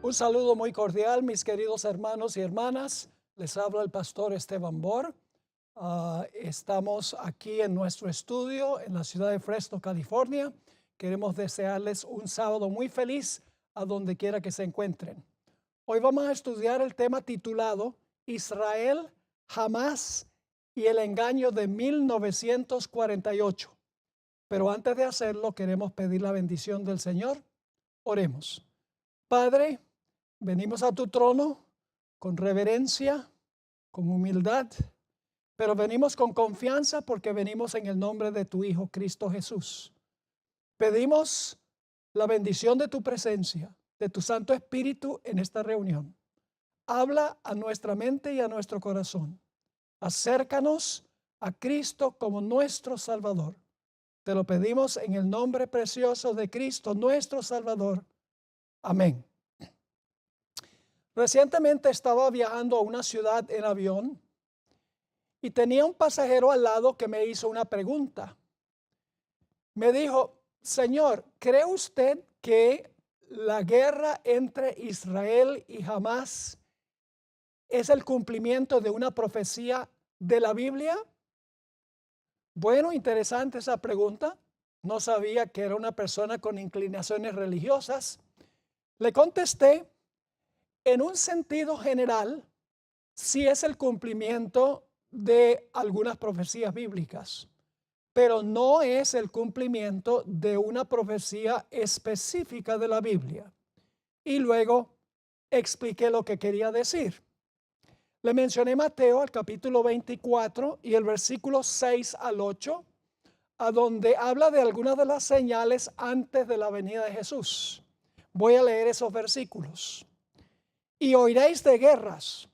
Un saludo muy cordial, mis queridos hermanos y hermanas. Les habla el pastor Esteban Bor. Estamos aquí en nuestro estudio en la ciudad de Fresno, California. Queremos desearles un sábado muy feliz a donde quiera que se encuentren. Hoy vamos a estudiar el tema titulado Israel, Hamás y el engaño de 1948. Pero antes de hacerlo, queremos pedir la bendición del Señor. Oremos. Padre, venimos a tu trono con reverencia, con humildad, pero venimos con confianza porque venimos en el nombre de tu Hijo Cristo Jesús. Pedimos la bendición de tu presencia, de tu Santo Espíritu en esta reunión. Habla a nuestra mente y a nuestro corazón. Acércanos a Cristo como nuestro Salvador. Te lo pedimos en el nombre precioso de Cristo, nuestro Salvador. Amén. Recientemente estaba viajando a una ciudad en avión y tenía un pasajero al lado que me hizo una pregunta. Me dijo, Señor, ¿cree usted que la guerra entre Israel y Hamás es el cumplimiento de una profecía de la Biblia? Bueno, interesante esa pregunta. No sabía que era una persona con inclinaciones religiosas. Le contesté, en un sentido general, sí es el cumplimiento de algunas profecías bíblicas, pero no es el cumplimiento de una profecía específica de la Biblia. Y luego expliqué lo que quería decir. Le mencioné Mateo, el capítulo 24 y el versículo 6 al 8, a donde habla de algunas de las señales antes de la venida de Jesús. Voy a leer esos versículos. Y oiréis de guerras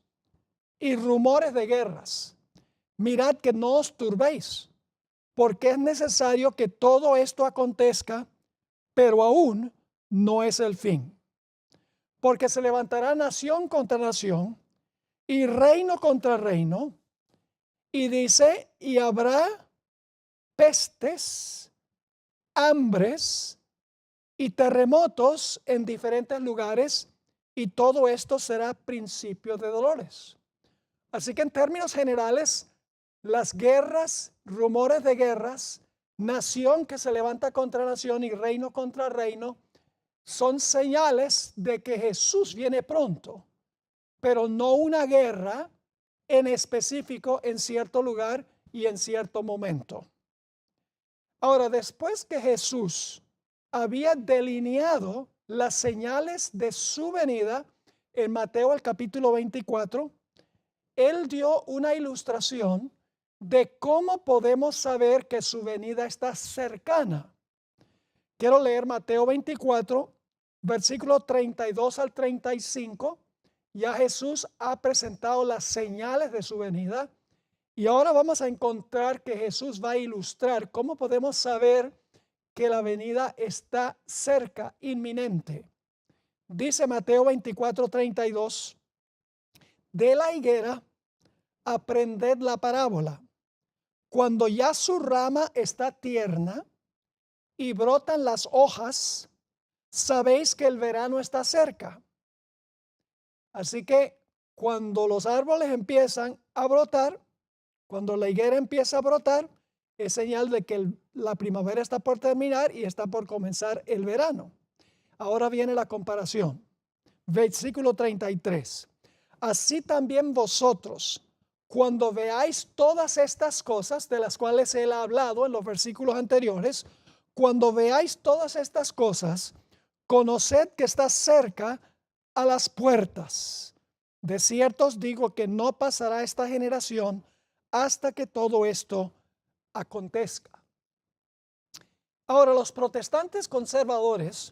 y rumores de guerras. Mirad que no os turbéis, porque es necesario que todo esto acontezca, pero aún no es el fin. Porque se levantará nación contra nación y reino contra reino, y dice, y habrá pestes, hambres y terremotos en diferentes lugares, y todo esto será principio de dolores. Así que en términos generales, las guerras, rumores de guerras, nación que se levanta contra nación y reino contra reino, son señales de que Jesús viene pronto, pero no una guerra en específico en cierto lugar y en cierto momento. Ahora, después que Jesús había delineado las señales de su venida en Mateo el capítulo 24, él dio una ilustración de cómo podemos saber que su venida está cercana. Quiero leer Mateo 24, versículo 32 al 35. Ya Jesús ha presentado las señales de su venida y ahora vamos a encontrar que Jesús va a ilustrar cómo podemos saber que la venida está cerca, inminente. Dice Mateo 24, 32, de la higuera aprended la parábola. Cuando ya su rama está tierna y brotan las hojas, sabéis que el verano está cerca. Así que cuando los árboles empiezan a brotar, cuando la higuera empieza a brotar, es señal de que la primavera está por terminar y está por comenzar el verano. Ahora viene la comparación. Versículo 33. Así también vosotros, cuando veáis todas estas cosas de las cuales él ha hablado en los versículos anteriores, cuando veáis todas estas cosas, conoced que está cerca a las puertas. De cierto os digo que no pasará esta generación hasta que todo esto acontezca. Ahora, los protestantes conservadores,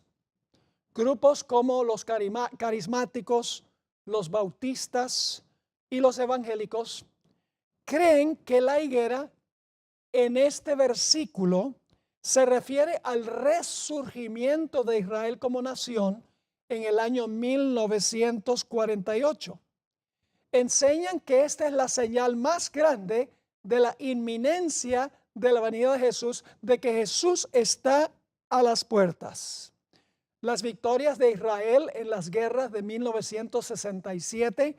grupos como los carismáticos, los bautistas y los evangélicos, creen que la higuera en este versículo se refiere al resurgimiento de Israel como nación en el año 1948. Enseñan que esta es la señal más grande de la inminencia de la venida de Jesús, de que Jesús está a las puertas. las victorias de Israel en las guerras de 1967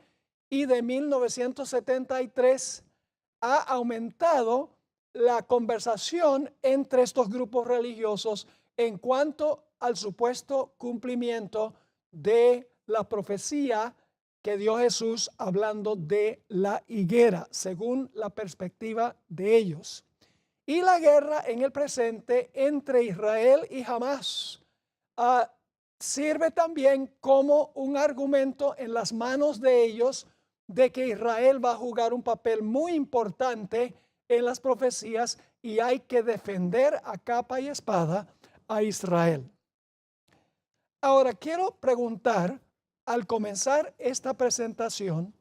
y de 1973 ha aumentado la conversación entre estos grupos religiosos en cuanto al supuesto cumplimiento de la profecía que dio Jesús hablando de la higuera, según la perspectiva de ellos. Y la guerra en el presente entre Israel y Hamás sirve también como un argumento en las manos de ellos de que Israel va a jugar un papel muy importante en las profecías y hay que defender a capa y espada a Israel. Ahora quiero preguntar, al comenzar esta presentación,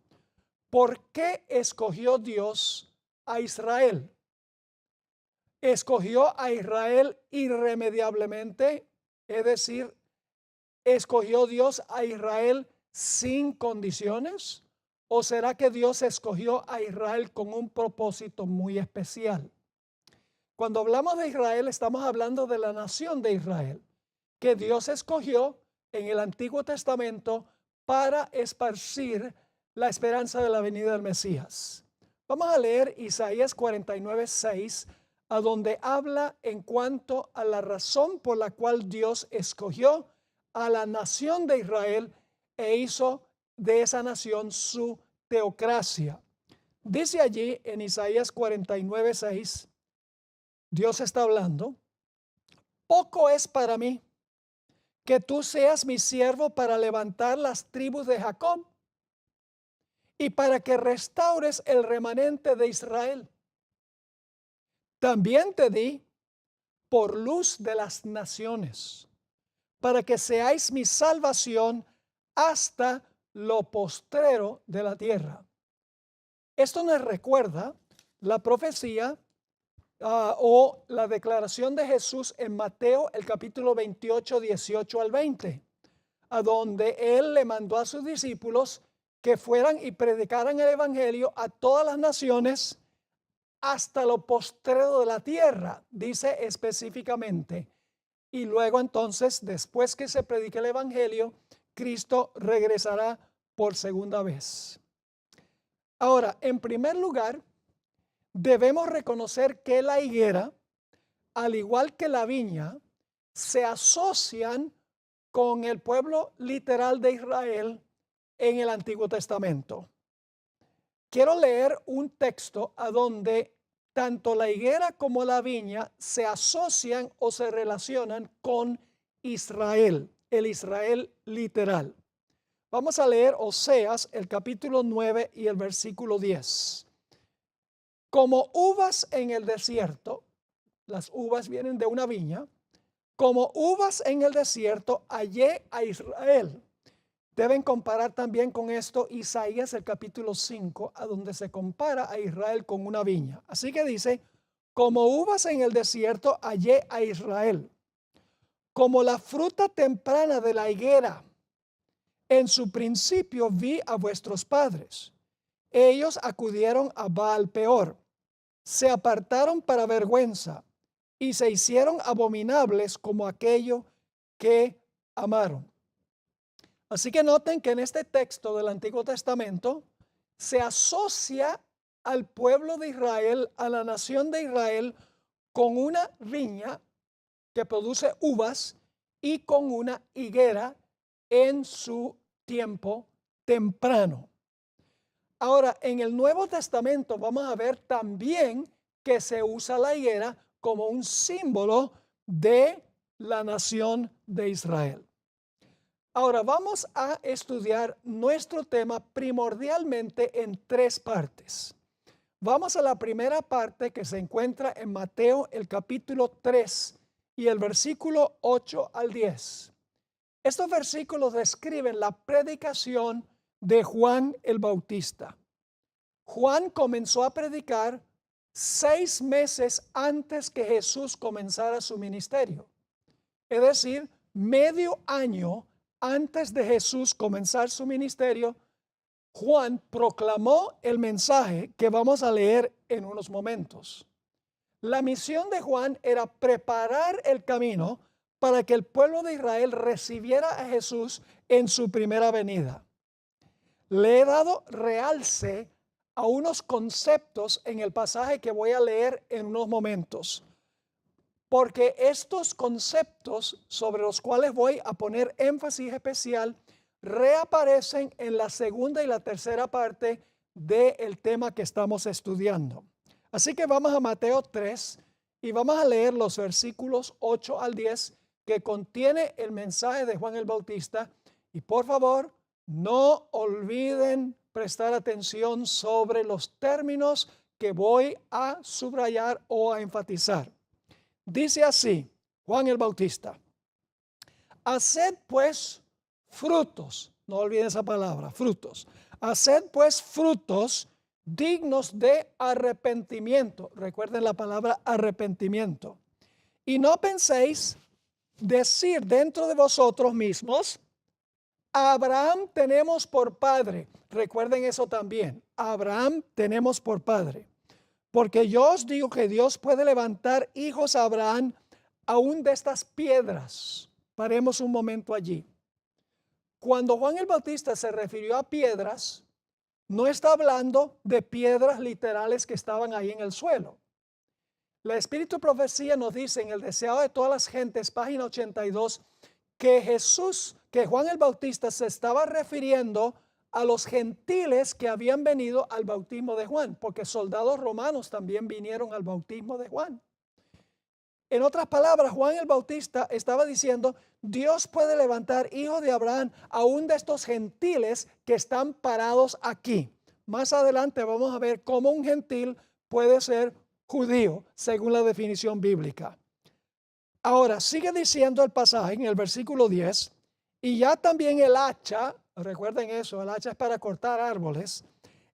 ¿por qué escogió Dios a Israel? ¿Escogió a Israel irremediablemente? Es decir, ¿escogió Dios a Israel sin condiciones? ¿O será que Dios escogió a Israel con un propósito muy especial? Cuando hablamos de Israel, estamos hablando de la nación de Israel, que Dios escogió en el Antiguo Testamento para esparcir la esperanza de la venida del Mesías. Vamos a leer Isaías 49:6, a donde habla en cuanto a la razón por la cual Dios escogió a la nación de Israel e hizo de esa nación su teocracia. Dice allí en Isaías 49:6, Dios está hablando: poco es para mí que tú seas mi siervo para levantar las tribus de Jacob y para que restaures el remanente de Israel. También te di por luz de las naciones, para que seáis mi salvación hasta lo postrero de la tierra. Esto nos recuerda la profecía o la declaración de Jesús en Mateo, el capítulo 28, 18 al 20, a donde Él le mandó a sus discípulos que fueran y predicaran el evangelio a todas las naciones hasta lo postrero de la tierra, dice específicamente. Y luego entonces, después que se predique el evangelio, Cristo regresará por segunda vez. Ahora, en primer lugar, debemos reconocer que la higuera, al igual que la viña, se asocian con el pueblo literal de Israel en el Antiguo Testamento. Quiero leer un texto a donde tanto la higuera como la viña se asocian o se relacionan con Israel, el Israel literal. Vamos a leer Oseas, el capítulo 9 y el versículo 10. Como uvas en el desierto, las uvas vienen de una viña, como uvas en el desierto hallé a Israel. Deben comparar también con esto Isaías el capítulo 5, a donde se compara a Israel con una viña. Así que dice, como uvas en el desierto hallé a Israel, como la fruta temprana de la higuera. En su principio vi a vuestros padres. Ellos acudieron a Baal Peor, se apartaron para vergüenza y se hicieron abominables como aquello que amaron. Así que noten que en este texto del Antiguo Testamento se asocia al pueblo de Israel, a la nación de Israel, con una viña que produce uvas y con una higuera en su tiempo temprano. Ahora, en el Nuevo Testamento vamos a ver también que se usa la higuera como un símbolo de la nación de Israel. Ahora vamos a estudiar nuestro tema primordialmente en tres partes. Vamos a la primera parte que se encuentra en Mateo el capítulo 3 y el versículo 8 al 10. Estos versículos describen la predicación de Juan el Bautista. Juan comenzó a predicar 6 meses antes que Jesús comenzara su ministerio. Es decir, medio año antes de Jesús comenzar su ministerio, Juan proclamó el mensaje que vamos a leer en unos momentos. La misión de Juan era preparar el camino para que el pueblo de Israel recibiera a Jesús en su primera venida. Le he dado realce a unos conceptos en el pasaje que voy a leer en unos momentos, porque estos conceptos sobre los cuales voy a poner énfasis especial reaparecen en la segunda y la tercera parte del tema que estamos estudiando. Así que vamos a Mateo 3 y vamos a leer los versículos 8 al 10 que contiene el mensaje de Juan el Bautista. Y por favor, no olviden prestar atención sobre los términos que voy a subrayar o a enfatizar. Dice así, Juan el Bautista: haced pues frutos, no olviden esa palabra, frutos. Haced pues frutos dignos de arrepentimiento. Recuerden la palabra arrepentimiento. Y no penséis decir dentro de vosotros mismos: Abraham tenemos por padre. Recuerden eso también. Abraham tenemos por padre. Porque yo os digo que Dios puede levantar hijos a Abraham aún de estas piedras. Paremos un momento allí. Cuando Juan el Bautista se refirió a piedras, no está hablando de piedras literales que estaban ahí en el suelo. La Espíritu Profecía nos dice en el Deseado de todas las gentes, página 82, que Juan el Bautista se estaba refiriendo a los gentiles que habían venido al bautismo de Juan, porque soldados romanos también vinieron al bautismo de Juan. En otras palabras, Juan el Bautista estaba diciendo: Dios puede levantar hijos de Abraham aún de estos gentiles que están parados aquí. Más adelante vamos a ver cómo un gentil puede ser judío, según la definición bíblica. Ahora, sigue diciendo el pasaje en el versículo 10, y ya también el hacha, recuerden eso, el hacha es para cortar árboles.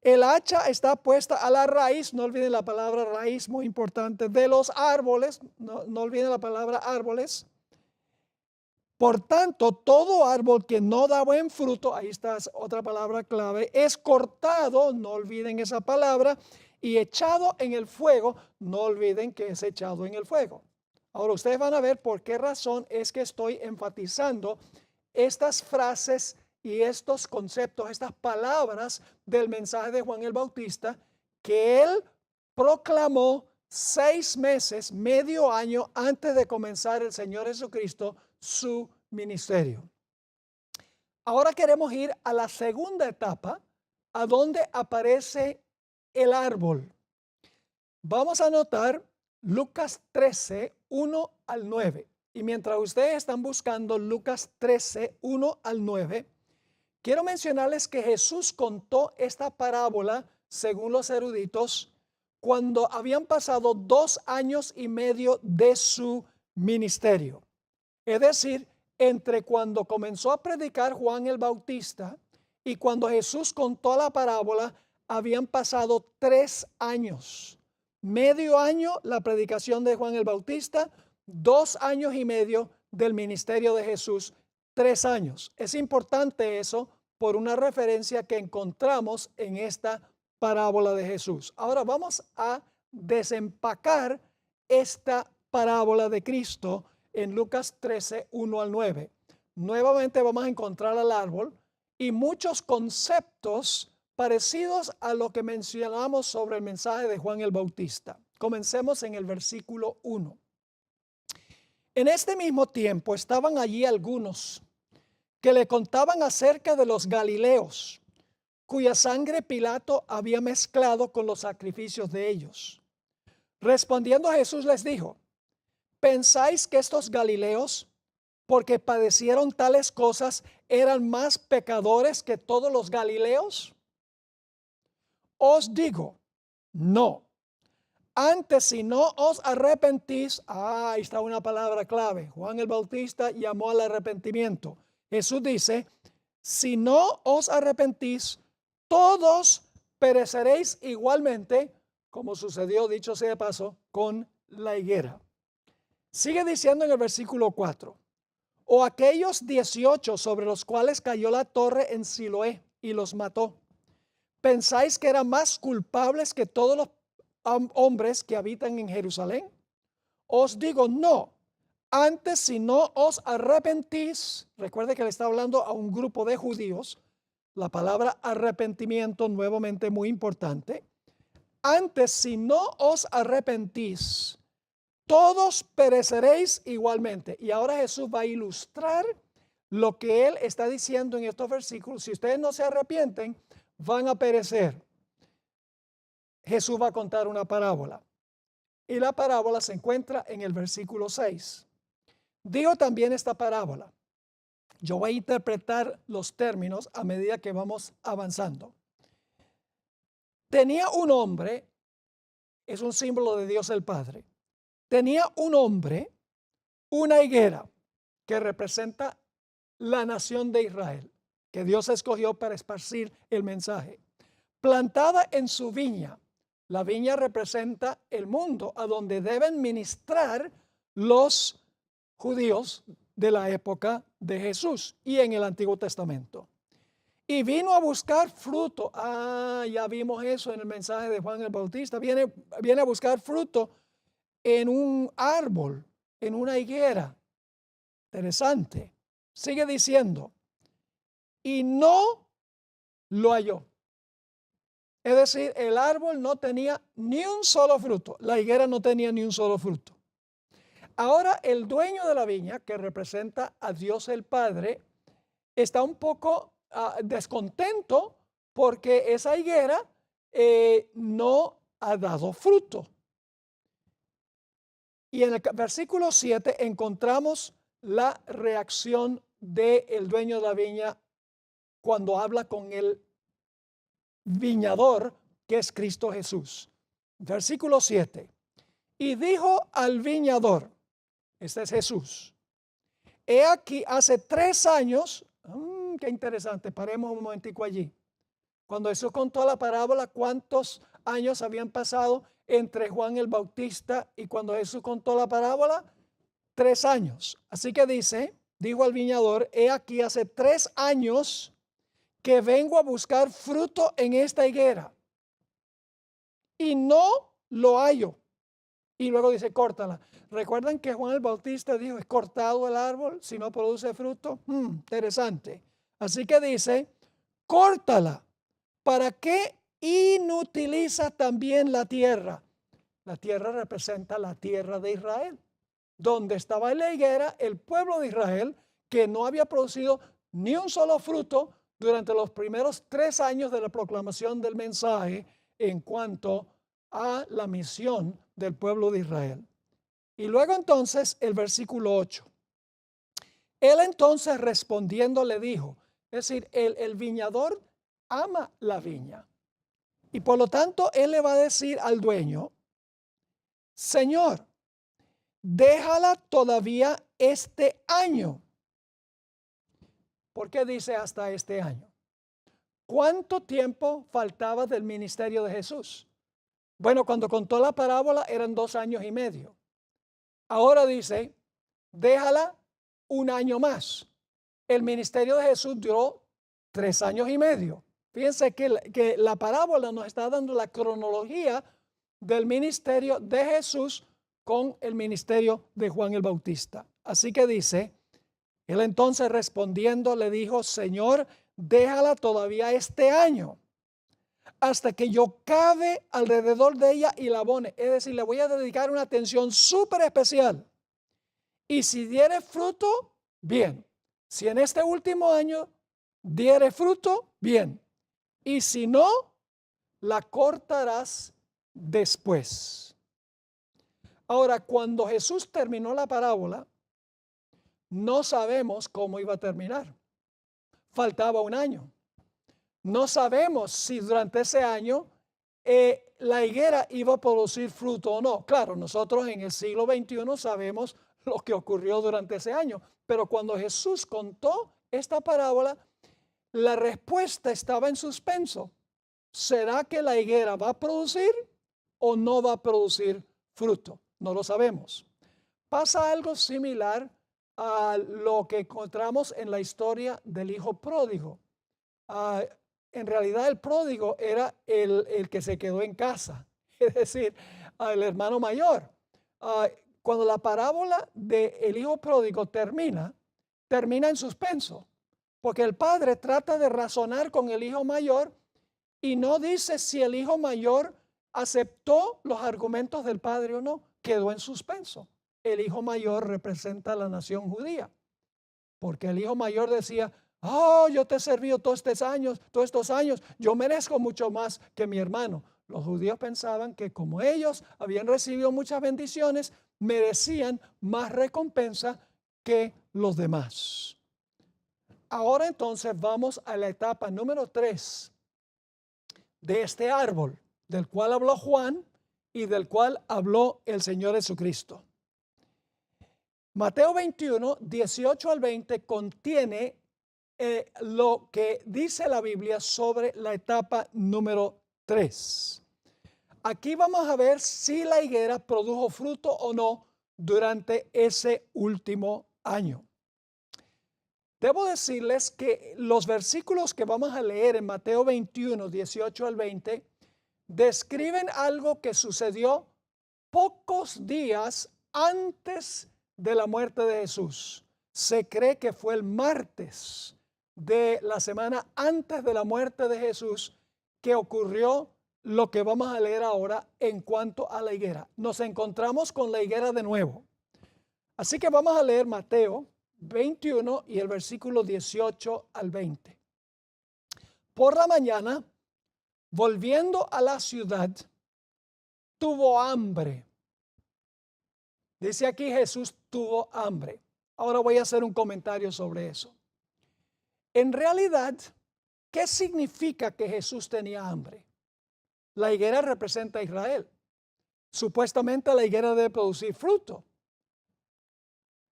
El hacha está puesta a la raíz, no olviden la palabra raíz, muy importante, de los árboles, no olviden la palabra árboles. Por tanto, todo árbol que no da buen fruto, ahí está otra palabra clave, es cortado, no olviden esa palabra, y echado en el fuego, no olviden que es echado en el fuego. Ahora ustedes van a ver por qué razón es que estoy enfatizando estas frases y estos conceptos, estas palabras del mensaje de Juan el Bautista, que él proclamó 6 meses, medio año antes de comenzar el Señor Jesucristo su ministerio. Ahora queremos ir a la segunda etapa, a donde aparece el árbol. Vamos a notar Lucas 13, 1 al 9. Y mientras ustedes están buscando Lucas 13, 1 al 9, quiero mencionarles que Jesús contó esta parábola, según los eruditos, cuando habían pasado 2 años y medio de su ministerio. Es decir, entre cuando comenzó a predicar Juan el Bautista y cuando Jesús contó la parábola, habían pasado 3 años. Medio año la predicación de Juan el Bautista, 2 años y medio del ministerio de Jesús, 3 años. Es importante eso por una referencia que encontramos en esta parábola de Jesús. Ahora vamos a desempacar esta parábola de Cristo en Lucas 13, 1 al 9. Nuevamente vamos a encontrar al árbol y muchos conceptos parecidos a lo que mencionamos sobre el mensaje de Juan el Bautista. Comencemos en el versículo 1. En este mismo tiempo estaban allí algunos que le contaban acerca de los galileos, cuya sangre Pilato había mezclado con los sacrificios de ellos. Respondiendo Jesús les dijo: ¿pensáis que estos galileos, porque padecieron tales cosas, eran más pecadores que todos los galileos? Os digo, no. Antes, si no os arrepentís, ahí está una palabra clave. Juan el Bautista llamó al arrepentimiento. Jesús dice: si no os arrepentís, todos pereceréis igualmente, como sucedió, dicho sea de paso, con la higuera. Sigue diciendo en el versículo 4: o aquellos 18 sobre los cuales cayó la torre en Siloé y los mató, ¿pensáis que eran más culpables que todos los hombres que habitan en Jerusalén? Os digo, no. Antes, si no os arrepentís, recuerde que le está hablando a un grupo de judíos, la palabra arrepentimiento nuevamente muy importante. Antes, si no os arrepentís, todos pereceréis igualmente. Y ahora Jesús va a ilustrar lo que él está diciendo en estos versículos. Si ustedes no se arrepienten, van a perecer. Jesús va a contar una parábola. Y la parábola se encuentra en el versículo 6. Digo también esta parábola. Yo voy a interpretar los términos a medida que vamos avanzando. Tenía un hombre, es un símbolo de Dios el Padre. Tenía un hombre una higuera que representa la nación de Israel, que Dios escogió para esparcir el mensaje. Plantada en su viña. La viña representa el mundo a donde deben ministrar los judíos de la época de Jesús y en el Antiguo Testamento. Y vino a buscar fruto. Ya vimos eso en el mensaje de Juan el Bautista. Viene a buscar fruto en un árbol, en una higuera. Interesante. Sigue diciendo, y no lo halló. Es decir, el árbol no tenía ni un solo fruto. La higuera no tenía ni un solo fruto. Ahora el dueño de la viña, que representa a Dios el Padre, está un poco descontento porque esa higuera no ha dado fruto. Y en el versículo 7 encontramos la reacción del dueño de la viña cuando habla con el viñador, que es Cristo Jesús. Versículo 7. Y dijo al viñador, este es Jesús, he aquí hace 3 años, qué interesante, paremos un momentico allí. Cuando Jesús contó la parábola, ¿cuántos años habían pasado entre Juan el Bautista y cuando Jesús contó la parábola? 3 años. Así que dijo al viñador, he aquí hace 3 años que vengo a buscar fruto en esta higuera y no lo hallo. Y luego dice, córtala. ¿Recuerdan que Juan el Bautista dijo, es cortado el árbol si no produce fruto? Interesante. Así que dice, córtala. ¿Para qué inutiliza también la tierra? La tierra representa la tierra de Israel, donde estaba la higuera, el pueblo de Israel, que no había producido ni un solo fruto durante los primeros 3 años de la proclamación del mensaje en cuanto a la misión del pueblo de Israel. Y luego entonces el versículo 8. Él entonces respondiendo le dijo, es decir, el viñador ama la viña. Y por lo tanto él le va a decir al dueño, Señor, déjala todavía este año. ¿Por qué dice hasta este año? ¿Cuánto tiempo faltaba del ministerio de Jesús? Bueno, cuando contó la parábola eran 2 años y medio. Ahora dice, déjala 1 año más. El ministerio de Jesús duró 3 años y medio. Fíjense que la parábola nos está dando la cronología del ministerio de Jesús con el ministerio de Juan el Bautista. Así que dice, él entonces respondiendo le dijo, Señor, déjala todavía este año, hasta que yo cabe alrededor de ella y la abone. Es decir, le voy a dedicar una atención súper especial. Y si diere fruto, bien. Si en este último año diere fruto, bien. Y si no, la cortarás después. Ahora, cuando Jesús terminó la parábola, no sabemos cómo iba a terminar. Faltaba 1 año. No sabemos si durante ese año la higuera iba a producir fruto o no. Claro, nosotros en el siglo XXI sabemos lo que ocurrió durante ese año, pero cuando Jesús contó esta parábola, la respuesta estaba en suspenso. ¿Será que la higuera va a producir o no va a producir fruto? No lo sabemos. Pasa algo similar a lo que encontramos en la historia del hijo pródigo. En realidad el pródigo era el que se quedó en casa, es decir, el hermano mayor. cuando la parábola del hijo pródigo termina en suspenso, porque el padre trata de razonar con el hijo mayor y no dice si el hijo mayor aceptó los argumentos del padre o no, quedó en suspenso. El hijo mayor representa a la nación judía, porque el hijo mayor decía, oh, yo te he servido todos estos años, yo merezco mucho más que mi hermano. Los judíos pensaban que como ellos habían recibido muchas bendiciones, merecían más recompensa que los demás. Ahora entonces vamos a la etapa número 3 de este árbol, del cual habló Juan y del cual habló el Señor Jesucristo. Mateo 21, 18 al 20 contiene lo que dice la Biblia sobre la etapa número 3. Aquí vamos a ver si la higuera produjo fruto o no durante ese último año. Debo decirles que los versículos que vamos a leer en Mateo 21, 18 al 20, describen algo que sucedió pocos días antes de la muerte de Jesús. Se cree que fue el martes de la semana antes de la muerte de Jesús que ocurrió lo que vamos a leer ahora en cuanto a la higuera. Nos encontramos con la higuera de nuevo. Así que vamos a leer Mateo 21 y el versículo 18 al 20. Por la mañana, volviendo a la ciudad, tuvo hambre. Dice aquí Jesús tuvo hambre. Ahora voy a hacer un comentario sobre eso. En realidad, ¿qué significa que Jesús tenía hambre? La higuera representa a Israel. Supuestamente la higuera debe producir fruto.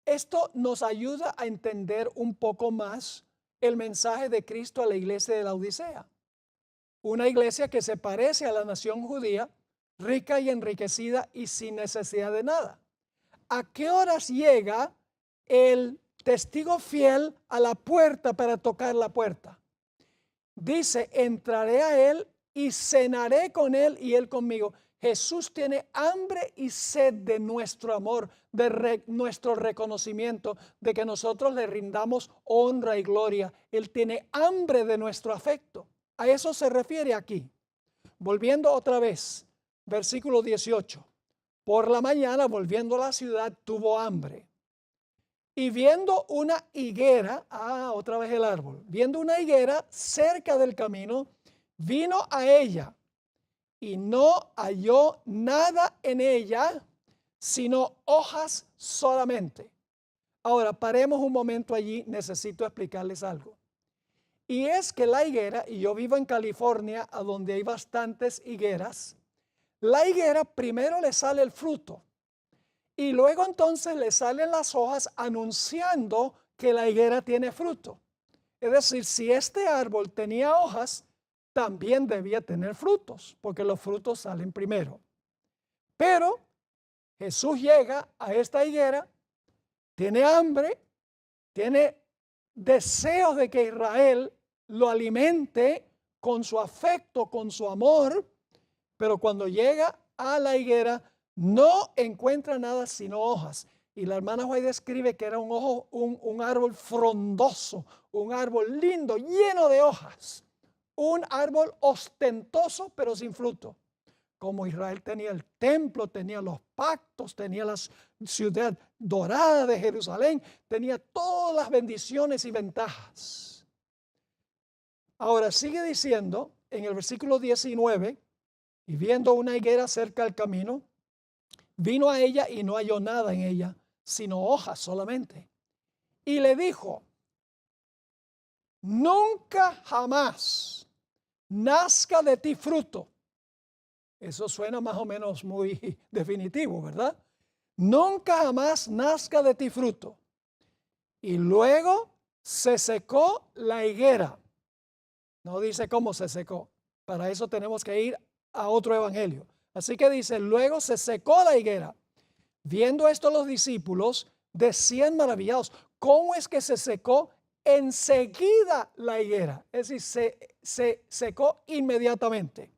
Esto nos ayuda a entender un poco más el mensaje de Cristo a la iglesia de la Odisea. Una iglesia que se parece a la nación judía, rica y enriquecida y sin necesidad de nada. ¿A qué horas llega el testigo fiel a la puerta para tocar la puerta? Dice, entraré a él y cenaré con él y él conmigo. Jesús tiene hambre y sed de nuestro amor, de nuestro reconocimiento, de que nosotros le rindamos honra y gloria. Él tiene hambre de nuestro afecto. A eso se refiere aquí. Volviendo otra vez, versículo 18. Por la mañana, volviendo a la ciudad, tuvo hambre. Y viendo una higuera, otra vez el árbol, viendo una higuera cerca del camino, vino a ella y no halló nada en ella, sino hojas solamente. Ahora, paremos un momento allí, necesito explicarles algo. Y es que la higuera, y yo vivo en California, a donde hay bastantes higueras, la higuera primero le sale el fruto y luego entonces le salen las hojas anunciando que la higuera tiene fruto. Es decir, si este árbol tenía hojas, también debía tener frutos, porque los frutos salen primero. Pero Jesús llega a esta higuera, tiene hambre, tiene deseos de que Israel lo alimente con su afecto, con su amor, pero cuando llega a la higuera no encuentra nada sino hojas. Y la hermana White describe que era un árbol frondoso, un árbol lindo, lleno de hojas. Un árbol ostentoso pero sin fruto. Como Israel tenía el templo, tenía los pactos, tenía la ciudad dorada de Jerusalén, tenía todas las bendiciones y ventajas. Ahora sigue diciendo en el versículo 19, y viendo una higuera cerca del camino, vino a ella y no halló nada en ella, sino hojas solamente. Y le dijo, nunca jamás nazca de ti fruto. Eso suena más o menos muy definitivo, ¿verdad? Nunca jamás nazca de ti fruto. Y luego se secó la higuera. No dice cómo se secó. Para eso tenemos que ir a otro evangelio. Así que dice, luego se secó la higuera. Viendo esto los discípulos decían maravillados, ¿cómo es que se secó enseguida la higuera? Es decir, se secó inmediatamente.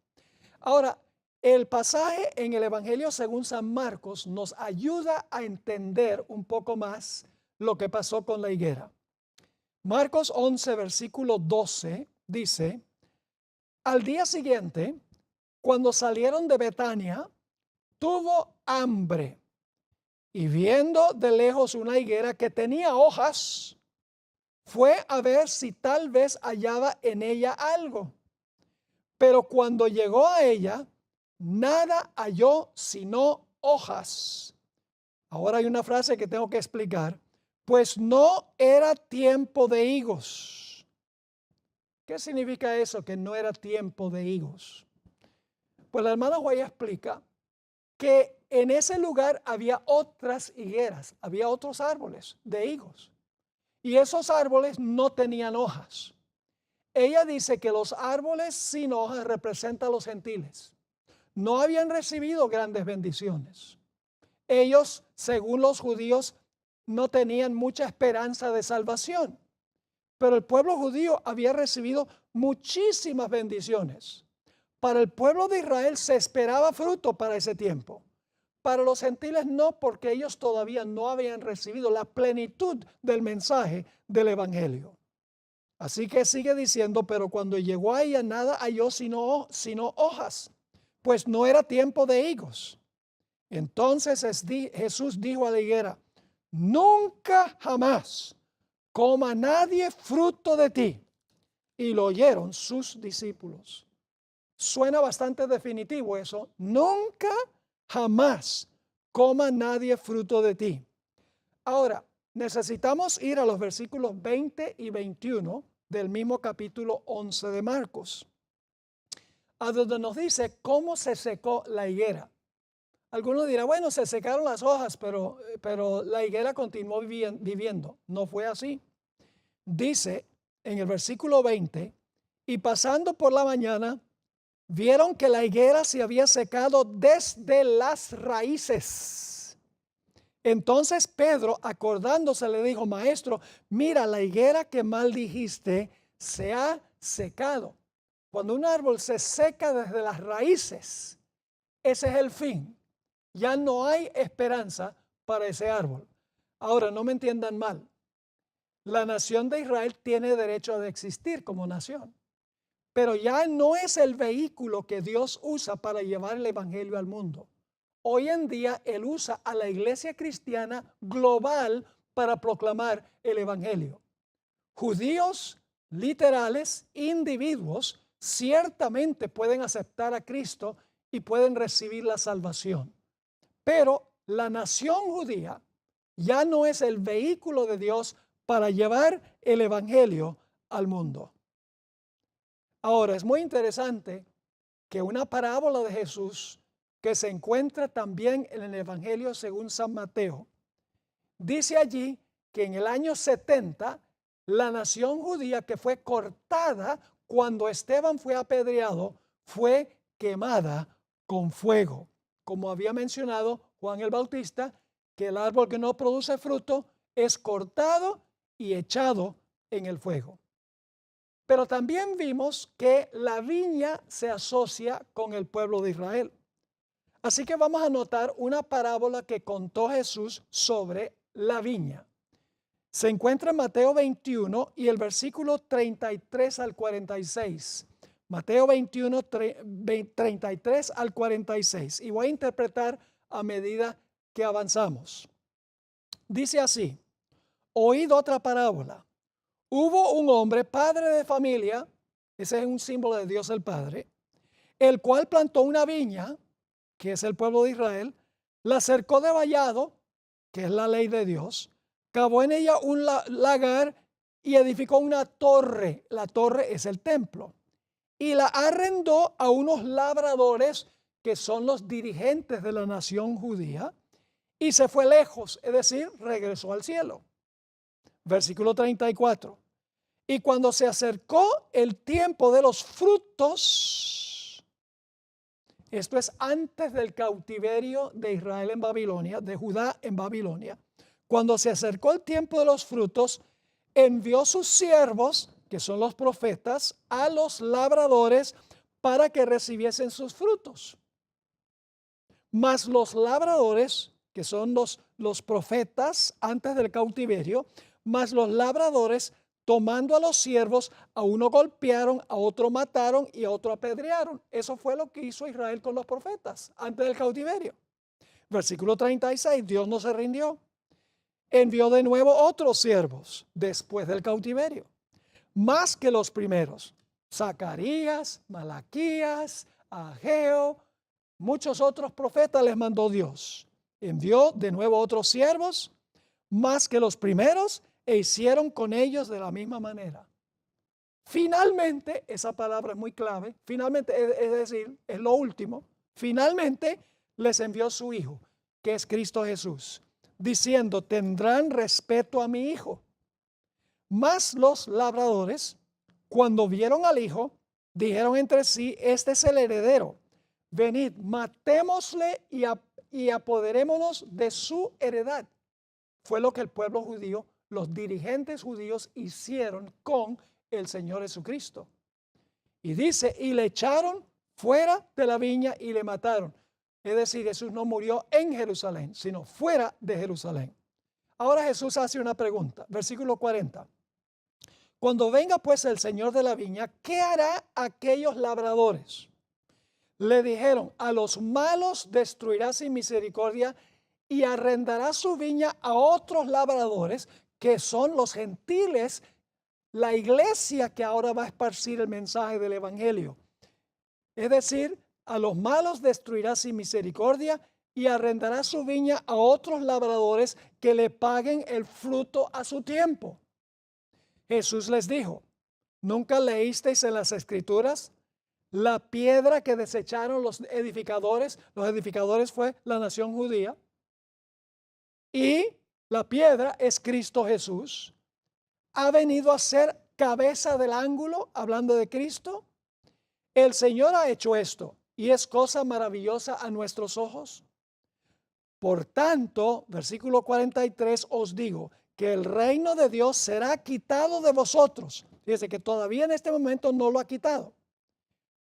Ahora, El pasaje en el Evangelio según San Marcos nos ayuda a entender un poco más lo que pasó con la higuera. Marcos 11, versículo 12 dice: al día siguiente, cuando salieron de Betania, tuvo hambre, y viendo de lejos una higuera que tenía hojas, fue a ver si tal vez hallaba en ella algo. Pero cuando llegó a ella, nada halló sino hojas. Ahora hay una frase que tengo que explicar. Pues no era tiempo de higos. ¿Qué significa eso, que no era tiempo de higos? Pues la hermana Guaya explica que en ese lugar había otras higueras, había otros árboles de higos. Y esos árboles no tenían hojas. Ella dice que los árboles sin hojas representan a los gentiles. No habían recibido grandes bendiciones. Ellos, según los judíos, no tenían mucha esperanza de salvación. Pero el pueblo judío había recibido muchísimas bendiciones. Para el pueblo de Israel se esperaba fruto para ese tiempo. Para los gentiles no, porque ellos todavía no habían recibido la plenitud del mensaje del evangelio. Así que sigue diciendo, pero cuando llegó a ella nada halló sino hojas, pues no era tiempo de higos. Entonces Jesús dijo a la higuera: nunca jamás coma nadie fruto de ti. Y lo oyeron sus discípulos. Suena bastante definitivo eso. Nunca jamás coma nadie fruto de ti. Ahora, necesitamos ir a los versículos 20 y 21 del mismo capítulo 11 de Marcos, a donde nos dice cómo se secó la higuera. Algunos dirán, bueno, se secaron las hojas, pero la higuera continuó viviendo. No fue así. Dice en el versículo 20, y pasando por la mañana, vieron que la higuera se había secado desde las raíces. Entonces Pedro, acordándose, le dijo: maestro, mira, la higuera que maldijiste se ha secado. Cuando un árbol se seca desde las raíces, ese es el fin. Ya no hay esperanza para ese árbol. Ahora, no me entiendan mal. La nación de Israel tiene derecho a existir como nación, pero ya no es el vehículo que Dios usa para llevar el evangelio al mundo. Hoy en día Él usa a la iglesia cristiana global para proclamar el evangelio. Judíos literales, individuos, ciertamente pueden aceptar a Cristo y pueden recibir la salvación. Pero la nación judía ya no es el vehículo de Dios para llevar el evangelio al mundo. Ahora, es muy interesante que una parábola de Jesús que se encuentra también en el Evangelio según San Mateo, dice allí que en el año 70, la nación judía que fue cortada cuando Esteban fue apedreado, fue quemada con fuego. Como había mencionado Juan el Bautista, que el árbol que no produce fruto es cortado y echado en el fuego. Pero también vimos que la viña se asocia con el pueblo de Israel. Así que vamos a notar una parábola que contó Jesús sobre la viña. Se encuentra en Mateo 21 y el versículo 33 al 46. Mateo 21, 33 al 46. Y voy a interpretar a medida que avanzamos. Dice así: oíd otra parábola. Hubo un hombre, padre de familia, ese es un símbolo de Dios el Padre, el cual plantó una viña, que es el pueblo de Israel, la cercó de vallado, que es la ley de Dios, cavó en ella un lagar y edificó una torre. La torre es el templo. Y la arrendó a unos labradores que son los dirigentes de la nación judía, y se fue lejos, es decir, regresó al cielo. Versículo 34. Y cuando se acercó el tiempo de los frutos, esto es antes del cautiverio de Israel en Babilonia, de Judá en Babilonia, cuando se acercó el tiempo de los frutos, envió sus siervos, que son los profetas, a los labradores para que recibiesen sus frutos. Mas los labradores, que son los profetas antes del cautiverio, mas los labradores, tomando a los siervos, a uno golpearon, a otro mataron y a otro apedrearon. Eso fue lo que hizo Israel con los profetas antes del cautiverio. Versículo 36, Dios no se rindió. Envió de nuevo otros siervos después del cautiverio, más que los primeros. Zacarías, Malaquías, Ageo, muchos otros profetas les mandó Dios. Envió de nuevo otros siervos, más que los primeros, e hicieron con ellos de la misma manera. Finalmente, esa palabra es muy clave, finalmente, es decir, es lo último, finalmente les envió su Hijo, que es Cristo Jesús, diciendo, tendrán respeto a mi Hijo. Mas los labradores, cuando vieron al Hijo, dijeron entre sí, este es el heredero, venid, matémosle y apoderémonos de su heredad. Fue lo que el pueblo judío, los dirigentes judíos hicieron con el Señor Jesucristo. Y dice, y le echaron fuera de la viña y le mataron. Es decir, Jesús no murió en Jerusalén, sino fuera de Jerusalén. Ahora Jesús hace una pregunta, versículo 40. Cuando venga pues el Señor de la viña, ¿qué hará aquellos labradores? Le dijeron, a los malos destruirá sin misericordia y arrendará su viña a otros labradores, que son los gentiles, la iglesia que ahora va a esparcir el mensaje del evangelio. Es decir, a los malos destruirá sin misericordia y arrendará su viña a otros labradores que le paguen el fruto a su tiempo. Jesús les dijo, ¿nunca leísteis en las Escrituras la piedra que desecharon los edificadores? Los edificadores fue la nación judía. Y la piedra es Cristo Jesús. Ha venido a ser cabeza del ángulo, hablando de Cristo. El Señor ha hecho esto y es cosa maravillosa a nuestros ojos. Por tanto, versículo 43, os digo que el reino de Dios será quitado de vosotros. Fíjense que todavía en este momento no lo ha quitado.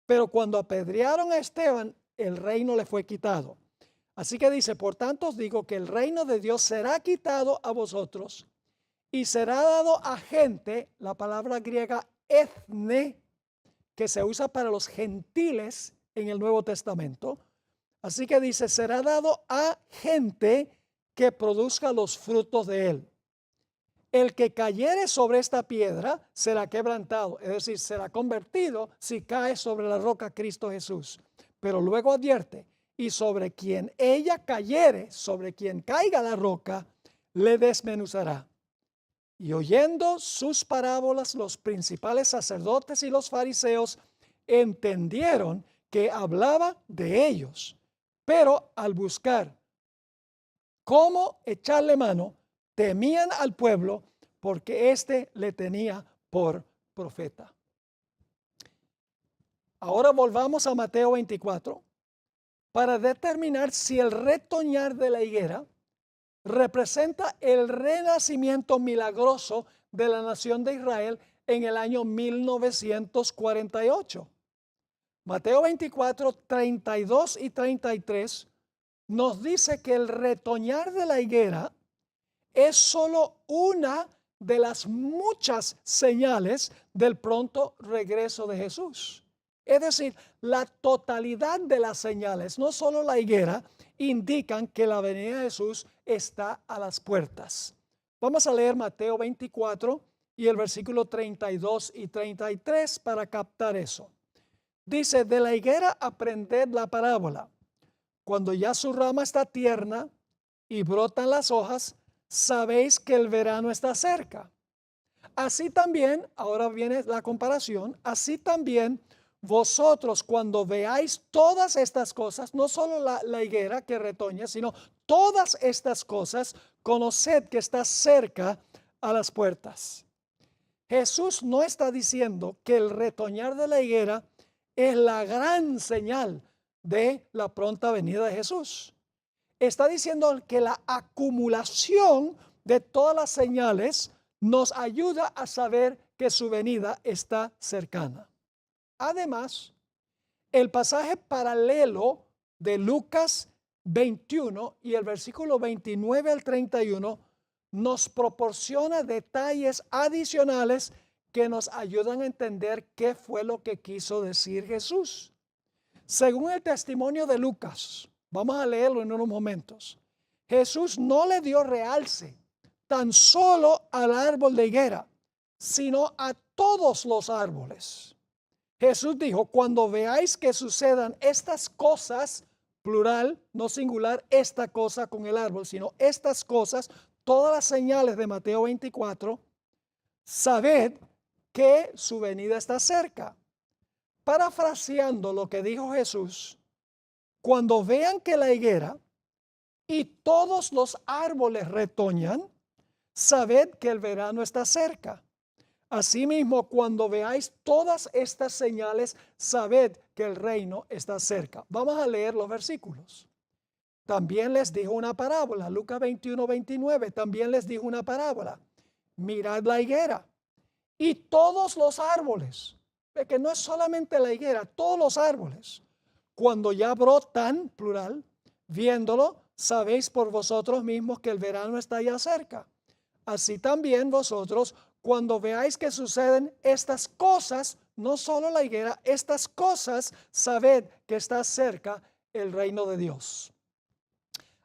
Pero cuando apedrearon a Esteban, el reino le fue quitado. Así que dice, por tanto os digo que el reino de Dios será quitado a vosotros y será dado a gente, la palabra griega ethne, que se usa para los gentiles en el Nuevo Testamento. Así que dice, será dado a gente que produzca los frutos de él. El que cayere sobre esta piedra será quebrantado, es decir, será convertido si cae sobre la roca Cristo Jesús. Pero luego advierte, y sobre quien ella cayere, sobre quien caiga la roca, le desmenuzará. Y oyendo sus parábolas, los principales sacerdotes y los fariseos entendieron que hablaba de ellos. Pero al buscar cómo echarle mano, temían al pueblo porque éste le tenía por profeta. Ahora volvamos a Mateo 24 para determinar si el retoñar de la higuera representa el renacimiento milagroso de la nación de Israel en el año 1948. Mateo 24, 32 y 33 nos dice que el retoñar de la higuera es solo una de las muchas señales del pronto regreso de Jesús. Es decir, la totalidad de las señales, no solo la higuera, indican que la venida de Jesús está a las puertas. Vamos a leer Mateo 24 y el versículo 32 y 33 para captar eso. Dice, de la higuera aprended la parábola. Cuando ya su rama está tierna y brotan las hojas, sabéis que el verano está cerca. Así también, ahora viene la comparación, así también vosotros cuando veáis todas estas cosas, no solo la higuera que retoña, sino todas estas cosas, conoced que está cerca a las puertas. Jesús no está diciendo que el retoñar de la higuera es la gran señal de la pronta venida de Jesús. Está diciendo que la acumulación de todas las señales nos ayuda a saber que su venida está cercana. Además, el pasaje paralelo de Lucas 21 y el versículo 29 al 31 nos proporciona detalles adicionales que nos ayudan a entender qué fue lo que quiso decir Jesús. Según el testimonio de Lucas, vamos a leerlo en unos momentos, Jesús no le dio realce tan solo al árbol de higuera, sino a todos los árboles. Jesús dijo, cuando veáis que sucedan estas cosas, plural, no singular, esta cosa con el árbol, sino estas cosas, todas las señales de Mateo 24, sabed que su venida está cerca. Parafraseando lo que dijo Jesús, cuando vean que la higuera y todos los árboles retoñan, sabed que el verano está cerca. Asimismo, cuando veáis todas estas señales, sabed que el reino está cerca. Vamos a leer los versículos. También les dijo una parábola, Lucas 21, 29, también les dijo una parábola. Mirad la higuera y todos los árboles, que no es solamente la higuera, todos los árboles, cuando ya brotan, plural, viéndolo, sabéis por vosotros mismos que el verano está ya cerca. Así también vosotros, cuando veáis que suceden estas cosas, no solo la higuera, estas cosas, sabed que está cerca el reino de Dios.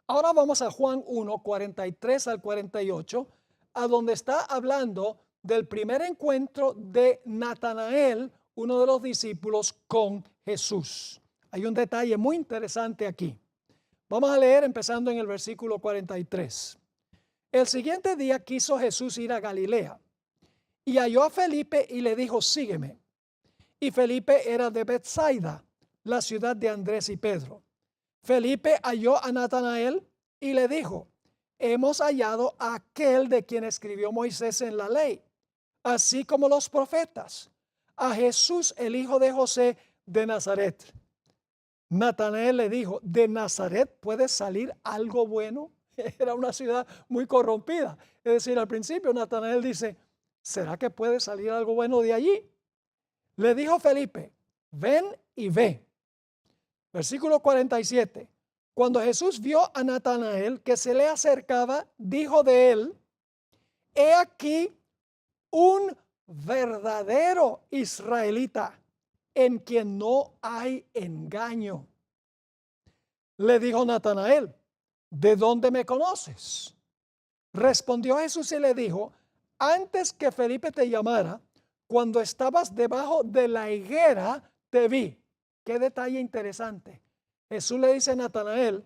Ahora vamos a Juan 1, 43 al 48, a donde está hablando del primer encuentro de Natanael, uno de los discípulos, con Jesús. Hay un detalle muy interesante aquí. Vamos a leer empezando en el versículo 43. El siguiente día quiso Jesús ir a Galilea y halló a Felipe y le dijo, sígueme. Y Felipe era de Betsaida, la ciudad de Andrés y Pedro. Felipe halló a Natanael y le dijo, hemos hallado a aquel de quien escribió Moisés en la ley, así como los profetas, a Jesús el hijo de José de Nazaret. Natanael le dijo, ¿de Nazaret puede salir algo bueno? Era una ciudad muy corrompida. Es decir, al principio Natanael dice, ¿será que puede salir algo bueno de allí? Le dijo Felipe, ven y ve. Versículo 47. Cuando Jesús vio a Natanael que se le acercaba, dijo de él, he aquí un verdadero israelita en quien no hay engaño. Le dijo Natanael, ¿de dónde me conoces? Respondió Jesús y le dijo, antes que Felipe te llamara, cuando estabas debajo de la higuera, te vi. Qué detalle interesante. Jesús le dice a Natanael,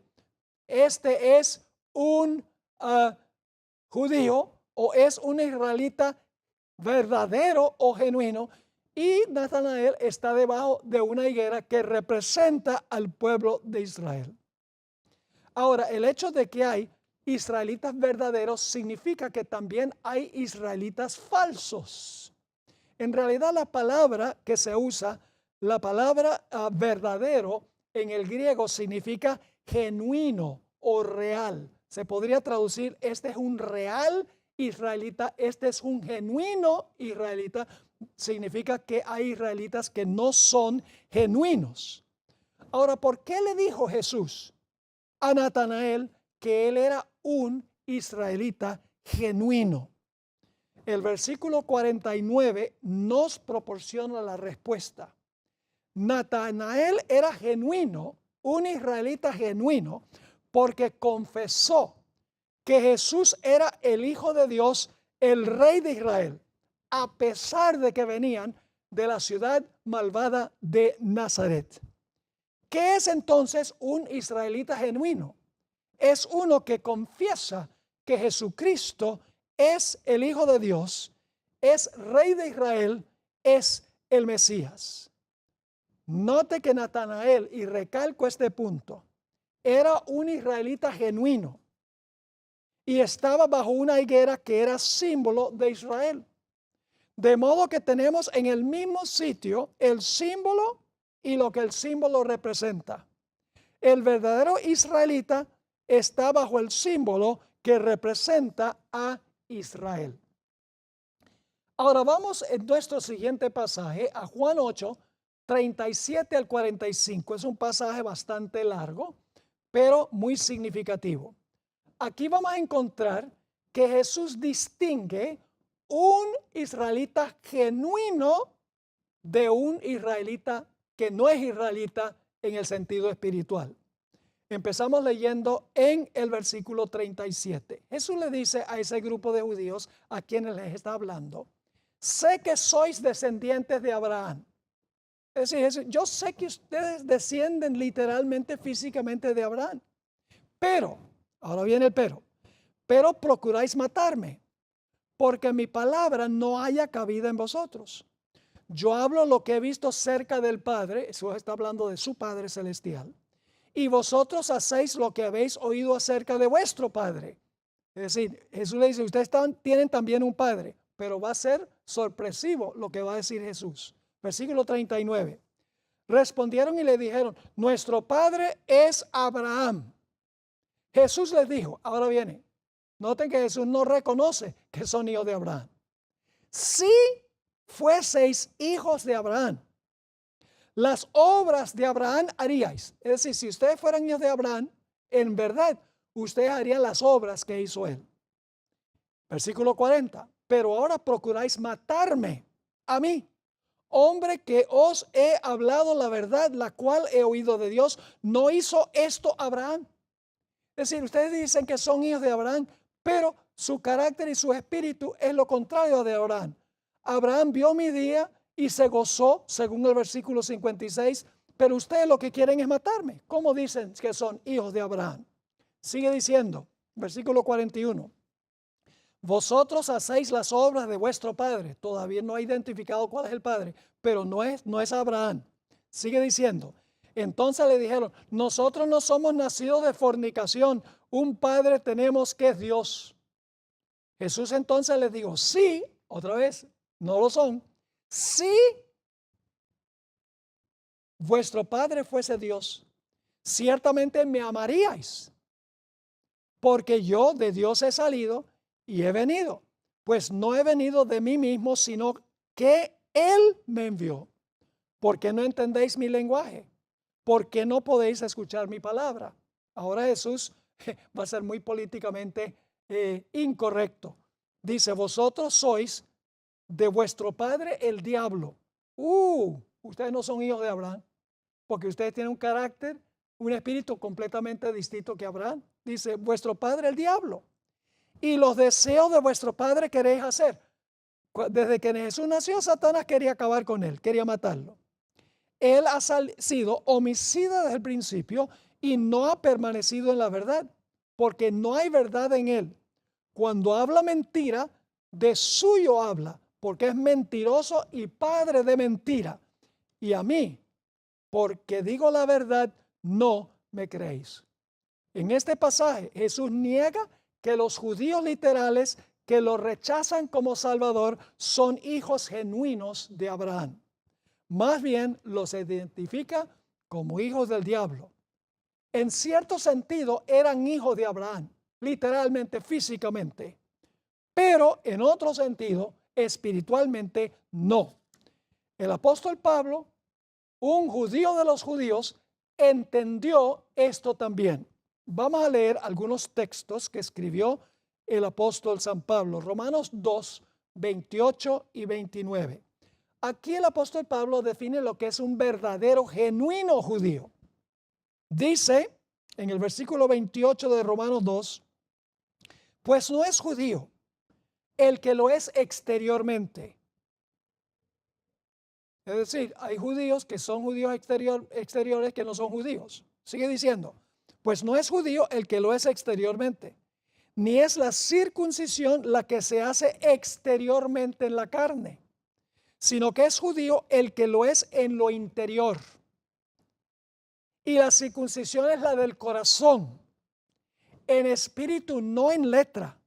este es un judío o es un israelita verdadero o genuino, y Natanael está debajo de una higuera que representa al pueblo de Israel. Ahora, el hecho de que hay israelitas verdaderos significa que también hay israelitas falsos. En realidad la palabra que se usa, la palabra verdadero en el griego significa genuino o real. Se podría traducir, este es un real israelita, este es un genuino israelita. Significa que hay israelitas que no son genuinos. Ahora, ¿por qué le dijo Jesús a Natanael que él era un israelita genuino? El versículo 49 nos proporciona la respuesta. Natanael era genuino, un israelita genuino, porque confesó que Jesús era el Hijo de Dios, el Rey de Israel, a pesar de que venían de la ciudad malvada de Nazaret. ¿Qué es entonces un israelita genuino? Es uno que confiesa que Jesucristo es el Hijo de Dios, es Rey de Israel, es el Mesías. Note que Natanael, y recalco este punto, era un israelita genuino y estaba bajo una higuera que era símbolo de Israel. De modo que tenemos en el mismo sitio el símbolo y lo que el símbolo representa. El verdadero israelita está bajo el símbolo que representa a Israel. Ahora vamos en nuestro siguiente pasaje a Juan 8, 37 al 45. Es un pasaje bastante largo, pero muy significativo. Aquí vamos a encontrar que Jesús distingue un israelita genuino de un israelita que no es israelita en el sentido espiritual. Empezamos leyendo en el versículo 37. Jesús le dice a ese grupo de judíos a quienes les está hablando: sé que sois descendientes de Abraham. Es decir, yo sé que ustedes descienden literalmente, físicamente de Abraham. Pero, ahora viene el pero procuráis matarme, porque mi palabra no haya cabida en vosotros. Yo hablo lo que he visto cerca del Padre, Jesús está hablando de su Padre celestial, y vosotros hacéis lo que habéis oído acerca de vuestro Padre. Es decir, Jesús le dice, ustedes tienen también un Padre, pero va a ser sorpresivo lo que va a decir Jesús. Versículo 39. Respondieron y le dijeron, nuestro Padre es Abraham. Jesús les dijo, ahora viene, noten que Jesús no reconoce que son hijos de Abraham. Si fueseis hijos de Abraham, las obras de Abraham haríais. Es decir, si ustedes fueran hijos de Abraham, en verdad, ustedes harían las obras que hizo él. Versículo 40. Pero ahora procuráis matarme a mí, hombre que os he hablado la verdad, la cual he oído de Dios. ¿No hizo esto Abraham? Es decir, ustedes dicen que son hijos de Abraham, pero su carácter y su espíritu es lo contrario de Abraham. Abraham vio mi día y se gozó, según el versículo 56, pero ustedes lo que quieren es matarme. ¿Cómo dicen que son hijos de Abraham? Sigue diciendo, versículo 41. Vosotros hacéis las obras de vuestro padre. Todavía no ha identificado cuál es el padre, pero no es Abraham. Sigue diciendo. Entonces le dijeron, nosotros no somos nacidos de fornicación, un padre tenemos que es Dios. Jesús entonces les dijo, sí, otra vez, no lo son. Si vuestro padre fuese Dios, ciertamente me amaríais, porque yo de Dios he salido y he venido, pues no he venido de mí mismo, sino que Él me envió. ¿Por qué no entendéis mi lenguaje? ¿Por qué no podéis escuchar mi palabra? Ahora Jesús va a ser muy políticamente incorrecto. Dice, vosotros sois de vuestro padre el diablo. Ustedes no son hijos de Abraham, porque ustedes tienen un carácter, un espíritu completamente distinto que Abraham. Dice, vuestro padre el diablo. Y los deseos de vuestro padre queréis hacer. Desde que Jesús nació, Satanás quería acabar con él, quería matarlo. Él ha sido homicida desde el principio y no ha permanecido en la verdad, porque no hay verdad en él. Cuando habla mentira, de suyo habla, porque es mentiroso y padre de mentira. Y a mí, porque digo la verdad, no me creéis. En este pasaje, Jesús niega que los judíos literales que lo rechazan como Salvador son hijos genuinos de Abraham. Más bien los identifica como hijos del diablo. En cierto sentido eran hijos de Abraham, literalmente, físicamente, pero en otro sentido, espiritualmente, no. El apóstol Pablo, un judío de los judíos, entendió esto también. Vamos a leer algunos textos que escribió el apóstol San Pablo, Romanos 2, 28 y 29. Aquí el apóstol Pablo define lo que es un verdadero, genuino judío. Dice en el versículo 28 de Romanos 2, pues no es judío el que lo es exteriormente. Es decir, hay judíos que son judíos exteriores que no son judíos. Sigue diciendo, pues no es judío el que lo es exteriormente, ni es la circuncisión la que se hace exteriormente en la carne, sino que es judío el que lo es en lo interior. Y la circuncisión es la del corazón, en espíritu, no en letra,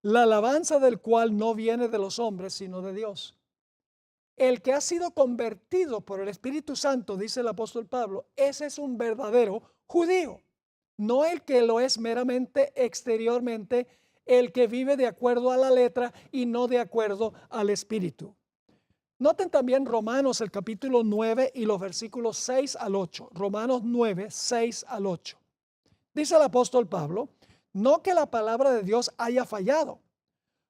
la alabanza del cual no viene de los hombres, sino de Dios. El que ha sido convertido por el Espíritu Santo, dice el apóstol Pablo, ese es un verdadero judío, no el que lo es meramente exteriormente, el que vive de acuerdo a la letra y no de acuerdo al espíritu. Noten también Romanos el capítulo 9 y los versículos 6 al 8. Romanos 9, 6 al 8. dice el apóstol Pablo, no que la palabra de Dios haya fallado,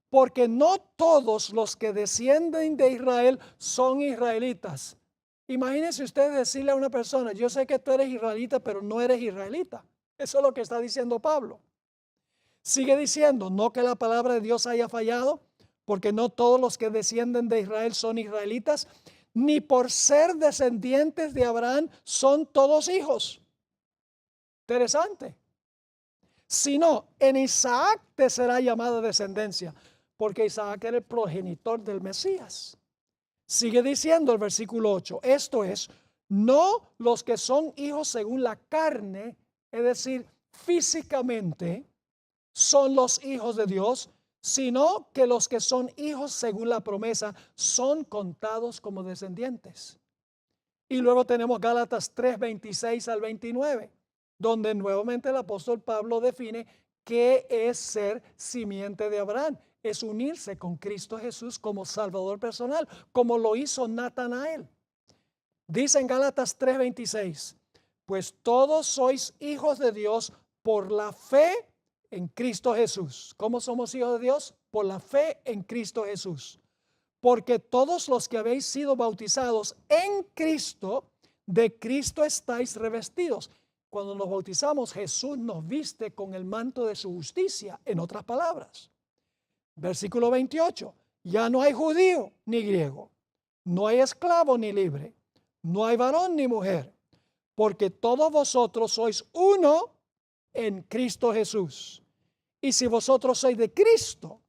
porque no todos los que descienden de Israel son israelitas. Imagínese usted decirle a una persona, yo sé que tú eres israelita, pero no eres israelita. Eso es lo que está diciendo Pablo. Sigue diciendo, no que la palabra de Dios haya fallado, porque no todos los que descienden de Israel son israelitas, ni por ser descendientes de Abraham son todos hijos. Interesante. Sino en Isaac te será llamada descendencia, porque Isaac era el progenitor del Mesías. Sigue diciendo el versículo 8, esto es, no los que son hijos según la carne, es decir, físicamente, son los hijos de Dios, sino que los que son hijos según la promesa son contados como descendientes. Y luego tenemos Gálatas 3, 26 al 29, donde nuevamente el apóstol Pablo define qué es ser simiente de Abraham. Es unirse con Cristo Jesús como Salvador personal, como lo hizo Natanael. Dice en Gálatas 3, 26, pues todos sois hijos de Dios por la fe en Cristo Jesús. ¿Cómo somos hijos de Dios? Por la fe en Cristo Jesús. Porque todos los que habéis sido bautizados en Cristo, de Cristo estáis revestidos. Cuando nos bautizamos, Jesús nos viste con el manto de su justicia, en otras palabras. Versículo 28, ya no hay judío ni griego, no hay esclavo ni libre, no hay varón ni mujer, porque todos vosotros sois uno en Cristo Jesús. Y si vosotros sois de Cristo,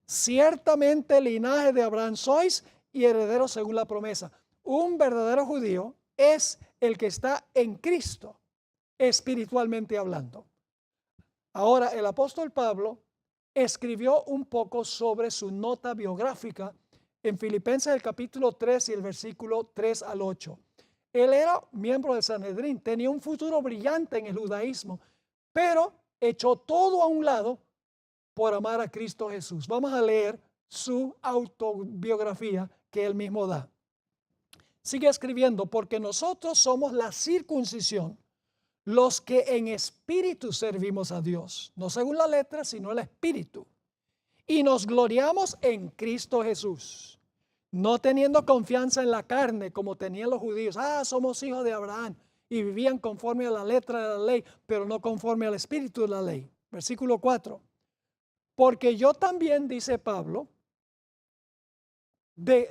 ciertamente el linaje de Abraham sois y herederos según la promesa. Un verdadero judío es el que está en Cristo, espiritualmente hablando. Ahora, el apóstol Pablo escribió un poco sobre su nota biográfica en Filipenses el capítulo 3 y el versículo 3 al 8. Él era miembro del Sanedrín, tenía un futuro brillante en el judaísmo, pero echó todo a un lado por amar a Cristo Jesús. Vamos a leer su autobiografía que él mismo da. Sigue escribiendo, porque nosotros somos la circuncisión, los que en espíritu servimos a Dios, no según la letra, sino el espíritu. Y nos gloriamos en Cristo Jesús, no teniendo confianza en la carne como tenían los judíos. Somos hijos de Abraham y vivían conforme a la letra de la ley, pero no conforme al espíritu de la ley. Versículo 4. Porque yo también, dice Pablo,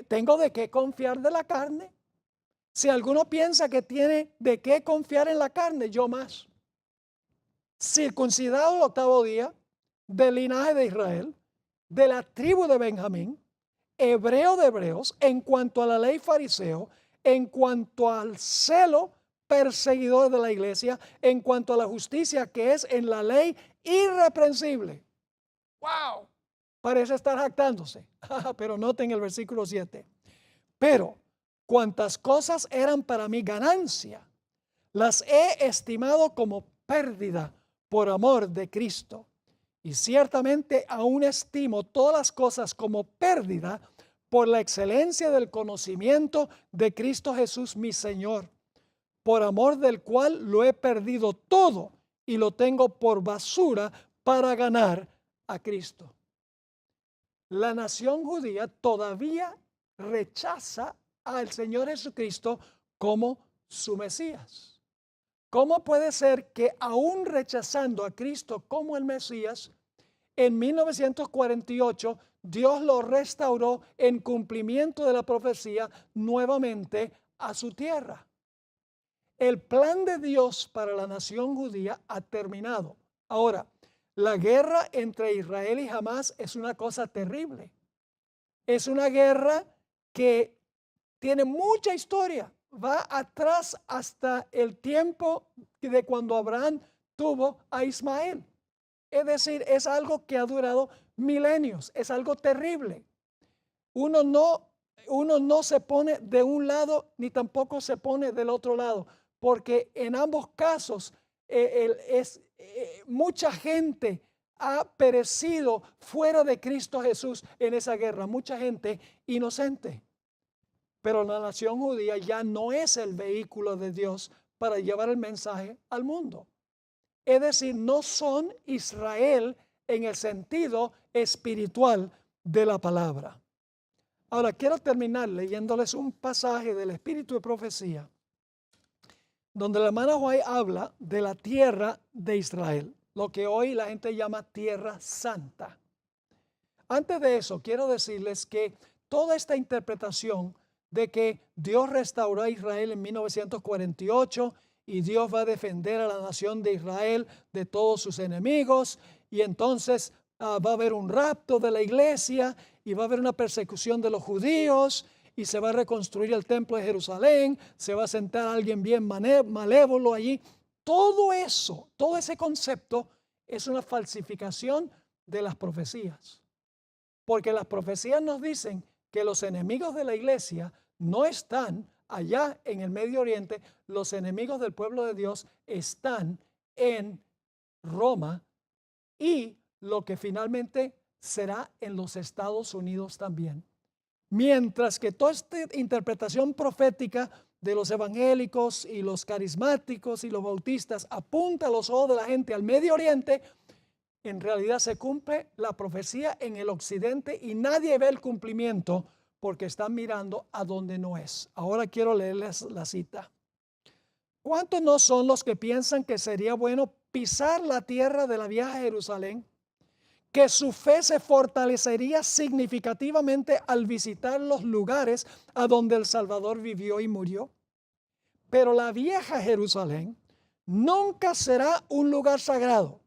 tengo de qué confiar de la carne. Si alguno piensa que tiene de qué confiar en la carne, yo más. Circuncidado el 8º día, del linaje de Israel, de la tribu de Benjamín, hebreo de hebreos, en cuanto a la ley fariseo, en cuanto al celo perseguidor de la iglesia, en cuanto a la justicia que es en la ley irreprensible. ¡Wow! Parece estar jactándose, pero noten el versículo 7. Pero cuantas cosas eran para mí ganancia, las he estimado como pérdida por amor de Cristo. Y ciertamente aún estimo todas las cosas como pérdida por la excelencia del conocimiento de Cristo Jesús mi Señor, por amor del cual lo he perdido todo y lo tengo por basura para ganar a Cristo. La nación judía todavía rechaza al Señor Jesucristo como su Mesías. ¿Cómo puede ser que aún rechazando a Cristo como el Mesías, en 1948 Dios lo restauró en cumplimiento de la profecía nuevamente a su tierra? El plan de Dios para la nación judía ha terminado. Ahora, la guerra entre Israel y Hamás es una cosa terrible. Es una guerra que tiene mucha historia. Va atrás hasta el tiempo de cuando Abraham tuvo a Ismael. Es decir, es algo que ha durado milenios. Es algo terrible. Uno no se pone de un lado ni tampoco se pone del otro lado, porque en ambos casos mucha gente ha perecido fuera de Cristo Jesús en esa guerra, mucha gente inocente. Pero la nación judía ya no es el vehículo de Dios para llevar el mensaje al mundo. Es decir, no son Israel en el sentido espiritual de la palabra. Ahora, quiero terminar leyéndoles un pasaje del Espíritu de Profecía, donde la hermana White habla de la tierra de Israel, lo que hoy la gente llama Tierra Santa. Antes de eso, quiero decirles que toda esta interpretación de que Dios restauró a Israel en 1948 y Dios va a defender a la nación de Israel de todos sus enemigos, y entonces va a haber un rapto de la iglesia y va a haber una persecución de los judíos y se va a reconstruir el templo de Jerusalén, se va a sentar alguien bien malévolo allí. Todo eso, todo ese concepto es una falsificación de las profecías. Porque las profecías nos dicen que los enemigos de la iglesia no están allá en el Medio Oriente, los enemigos del pueblo de Dios están en Roma y lo que finalmente será en los Estados Unidos también. Mientras que toda esta interpretación profética de los evangélicos y los carismáticos y los bautistas apunta los ojos de la gente al Medio Oriente, en realidad se cumple la profecía en el occidente y nadie ve el cumplimiento porque están mirando a donde no es. Ahora quiero leerles la cita. ¿Cuántos no son los que piensan que sería bueno pisar la tierra de la vieja Jerusalén? Que su fe se fortalecería significativamente al visitar los lugares a donde el Salvador vivió y murió. Pero la vieja Jerusalén nunca será un lugar sagrado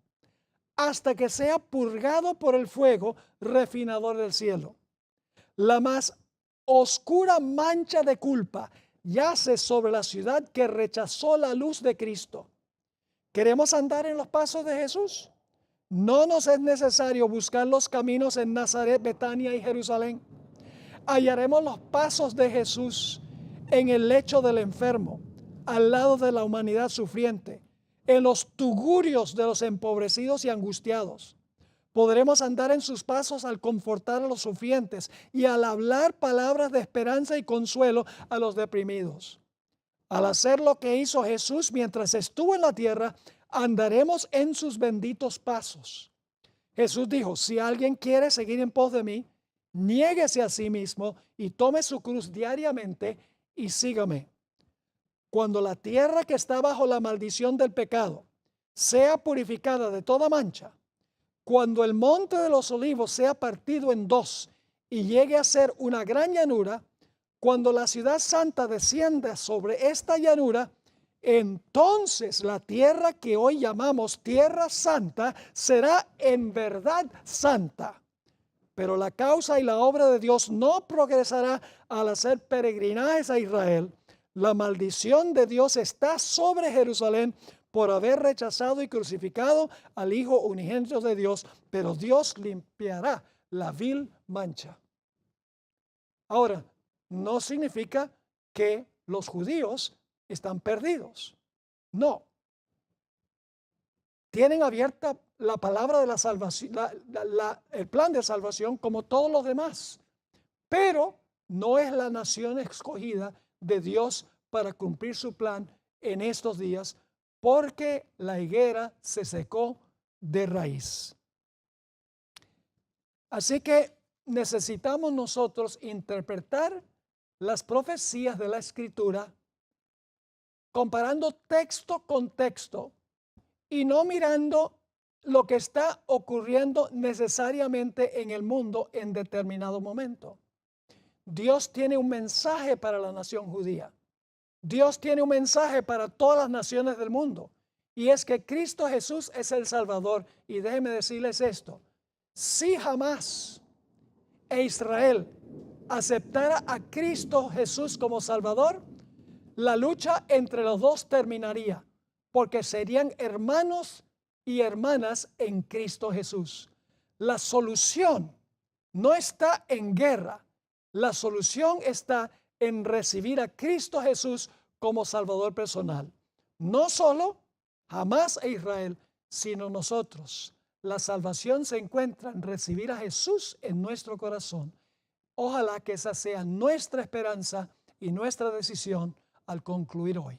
hasta que sea purgado por el fuego refinador del cielo. La más oscura mancha de culpa yace sobre la ciudad que rechazó la luz de Cristo. ¿Queremos andar en los pasos de Jesús? No nos es necesario buscar los caminos en Nazaret, Betania y Jerusalén. Hallaremos los pasos de Jesús en el lecho del enfermo, al lado de la humanidad sufriente, en los tugurios de los empobrecidos y angustiados. Podremos andar en sus pasos al confortar a los sufrientes y al hablar palabras de esperanza y consuelo a los deprimidos. Al hacer lo que hizo Jesús mientras estuvo en la tierra, andaremos en sus benditos pasos. Jesús dijo, si alguien quiere seguir en pos de mí, niéguese a sí mismo y tome su cruz diariamente y sígame. Cuando la tierra que está bajo la maldición del pecado sea purificada de toda mancha, cuando el monte de los olivos sea partido en dos y llegue a ser una gran llanura, cuando la ciudad santa descienda sobre esta llanura, entonces la tierra que hoy llamamos tierra santa será en verdad santa. Pero la causa y la obra de Dios no progresará al hacer peregrinajes a Israel. La maldición de Dios está sobre Jerusalén por haber rechazado y crucificado al Hijo unigénito de Dios, pero Dios limpiará la vil mancha. Ahora, no significa que los judíos están perdidos. No. Tienen abierta la palabra de la salvación, el plan de salvación como todos los demás, pero no es la nación escogida de Dios para cumplir su plan en estos días, porque la higuera se secó de raíz. Así que necesitamos nosotros interpretar las profecías de la Escritura comparando texto con texto y no mirando lo que está ocurriendo necesariamente en el mundo en determinado momento. Dios tiene un mensaje para la nación judía. Dios tiene un mensaje para todas las naciones del mundo. Y es que Cristo Jesús es el Salvador. Y déjenme decirles esto. Si jamás Israel aceptara a Cristo Jesús como Salvador, la lucha entre los dos terminaría, porque serían hermanos y hermanas en Cristo Jesús. La solución no está en guerra, la solución está en recibir a Cristo Jesús como Salvador personal. No solo jamás a Israel, sino nosotros. La salvación se encuentra en recibir a Jesús en nuestro corazón. Ojalá que esa sea nuestra esperanza y nuestra decisión al concluir hoy.